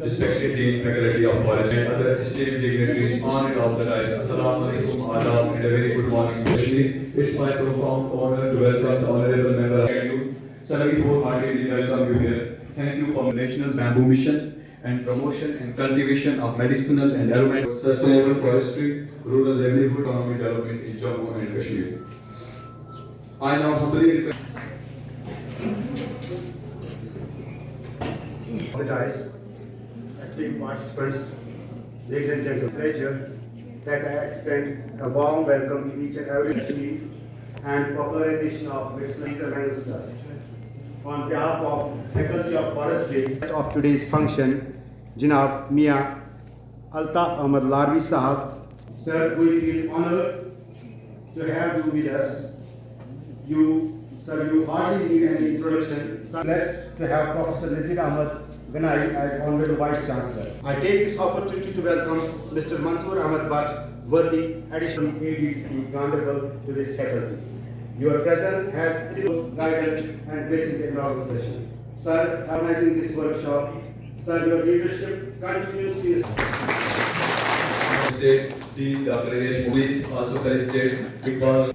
respected dean faculty of Forest and other esteemed dignitaries on and off the dais. Assalamu alaikum, adab, and a very good morning. Especially, it's my profound honor to welcome the honorable member of you. Sir, we wholeheartedly welcome you here. Thank you for the National Bamboo Mission and promotion and cultivation of medicinal and aromatic sustainable forestry, rural livelihood, economic development in Jammu and Kashmir. I now humbly request the dais, esteemed participants, ladies and gentlemen, pleasure that I extend a warm welcome to each and every speed and popularization of medicinal awareness. On behalf of Faculty of Forestry of today's function, Janab Mia Altaf Ahmad Larvi Sahab, sir, we feel honored to have you with us. You hardly need any introduction. Blessed to have Professor Nazir Ahmad Ganai as Honorable Vice Chancellor. I take this opportunity to welcome Mr. Mansoor Ahmad Bhatt, worthy additional ADC Honorable to this faculty. Your presence has guidance and blessing the inaugural session. Sir, organizing this workshop, sir, your leadership continues to State Dean Dr. H. Police, also State Iqbal.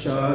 4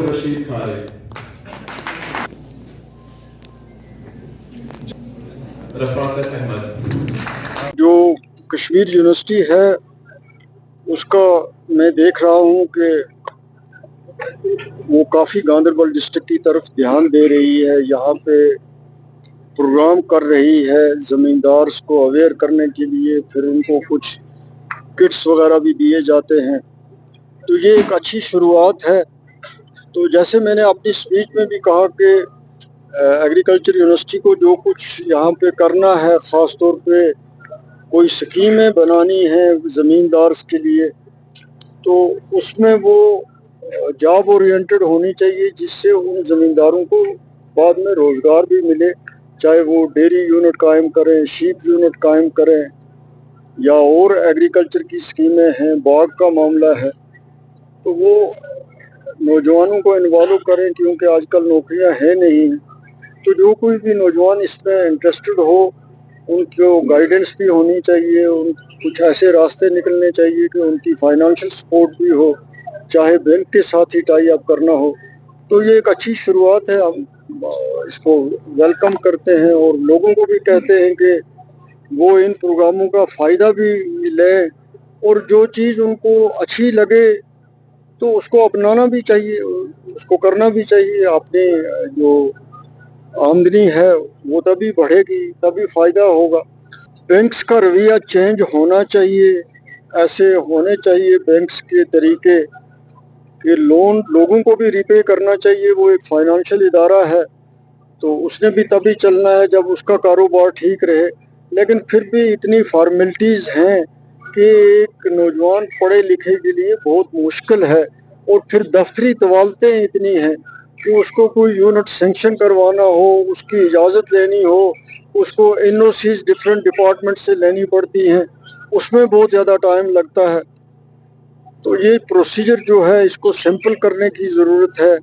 Abdul Rashid Khare. Rafaqat Ahmad. جو Kashmir university ہے اس کا میں دیکھ رہا ہوں کہ وہ کافی Ganderbal district کی طرف دھیان دے رہی ہے، یہاں پہ پروگرام کر رہی ہے زمیندارز کو اویئر کرنے کے لیے، پھر ان کو کچھ کٹس وغیرہ بھی دیے جاتے ہیں، تو یہ ایک اچھی شروعات ہے۔ تو جیسے میں نے اپنی اسپیچ میں بھی کہا کہ ایگریکلچر یونیورسٹی کو جو کچھ یہاں پہ کرنا ہے، خاص طور پہ کوئی سکیمیں بنانی ہیں زمیندارز کے لیے، تو اس میں وہ جاب اورینٹڈ ہونی چاہیے، جس سے ان زمینداروں کو بعد میں روزگار بھی ملے، چاہے وہ ڈیری یونٹ قائم کریں، شیپ یونٹ قائم کریں، یا اور ایگریکلچر کی سکیمیں ہیں، باغ کا معاملہ ہے، تو وہ نوجوانوں کو انوالو کریں، کیونکہ آج کل نوکریاں ہیں نہیں، تو جو کوئی بھی نوجوان اس میں انٹرسٹڈ ہو ان کو گائیڈنس بھی ہونی چاہیے، ان کچھ ایسے راستے نکلنے چاہیے کہ ان کی فائنانشل سپورٹ بھی ہو، چاہے بینک کے ساتھ ہی ٹائی اپ کرنا ہو۔ تو یہ ایک اچھی شروعات ہے، ہم اس کو ویلکم کرتے ہیں اور لوگوں کو بھی کہتے ہیں کہ وہ ان پروگراموں کا فائدہ بھی لیں، اور جو چیز ان کو اچھی لگے تو اس کو اپنانا بھی چاہیے، اس کو کرنا بھی چاہیے۔ اپنی جو آمدنی ہے وہ تبھی بڑھے گی، تبھی فائدہ ہوگا۔ بینکس کا رویہ چینج ہونا چاہیے، ایسے ہونے چاہیے بینکس کے طریقے کہ لون لوگوں کو بھی ریپے کرنا چاہیے، وہ ایک فائنانشل ادارہ ہے تو اس نے بھی تبھی چلنا ہے جب اس کا کاروبار ٹھیک رہے، لیکن پھر بھی اتنی فارمیلٹیز ہیں کہ ایک نوجوان پڑھے لکھے کے لیے بہت مشکل ہے، اور پھر دفتری طوالتیں اتنی ہیں کہ اس کو کوئی یونٹ سینکشن کروانا ہو، اس کی اجازت لینی ہو، اس کو این او سیز ڈفرینٹ ڈپارٹمنٹ سے لینی پڑتی ہیں، اس میں بہت زیادہ ٹائم لگتا ہے۔ تو یہ پروسیجر جو ہے اس کو سمپل کرنے کی ضرورت ہے،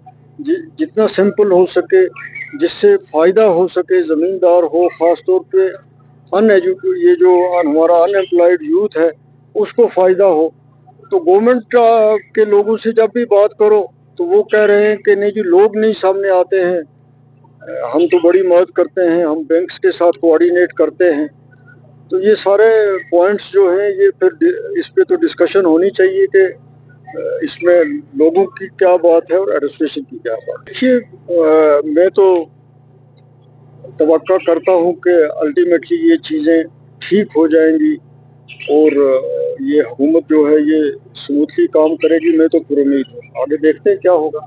جتنا سمپل ہو سکے، جس سے فائدہ ہو سکے، زمیندار ہو، خاص طور پہ یہ جو ہمارا ان امپلائڈ یوتھ ہے اس کو فائدہ ہو۔ تو گورنمنٹ کے لوگوں سے جب بھی بات کرو تو وہ کہہ رہے ہیں کہ نہیں جی، لوگ نہیں سامنے آتے ہیں، ہم تو بڑی مدد کرتے ہیں، ہم بینکس کے ساتھ کوآرڈینیٹ کرتے ہیں۔ تو یہ سارے پوائنٹس جو ہیں یہ پھر اس پہ تو ڈسکشن ہونی چاہیے کہ اس میں لوگوں کی کیا بات ہے اور ایڈمنسٹریشن کی کیا بات ہے۔ دیکھیے، میں تو توقع کرتا ہوں کہ الٹیمیٹلی یہ چیزیں ٹھیک ہو جائیں گی اور یہ حکومت جو ہے یہ سموتھلی کام کرے گی، میں تو پر امید ہوں۔ آگے دیکھتے ہیں کیا ہوگا۔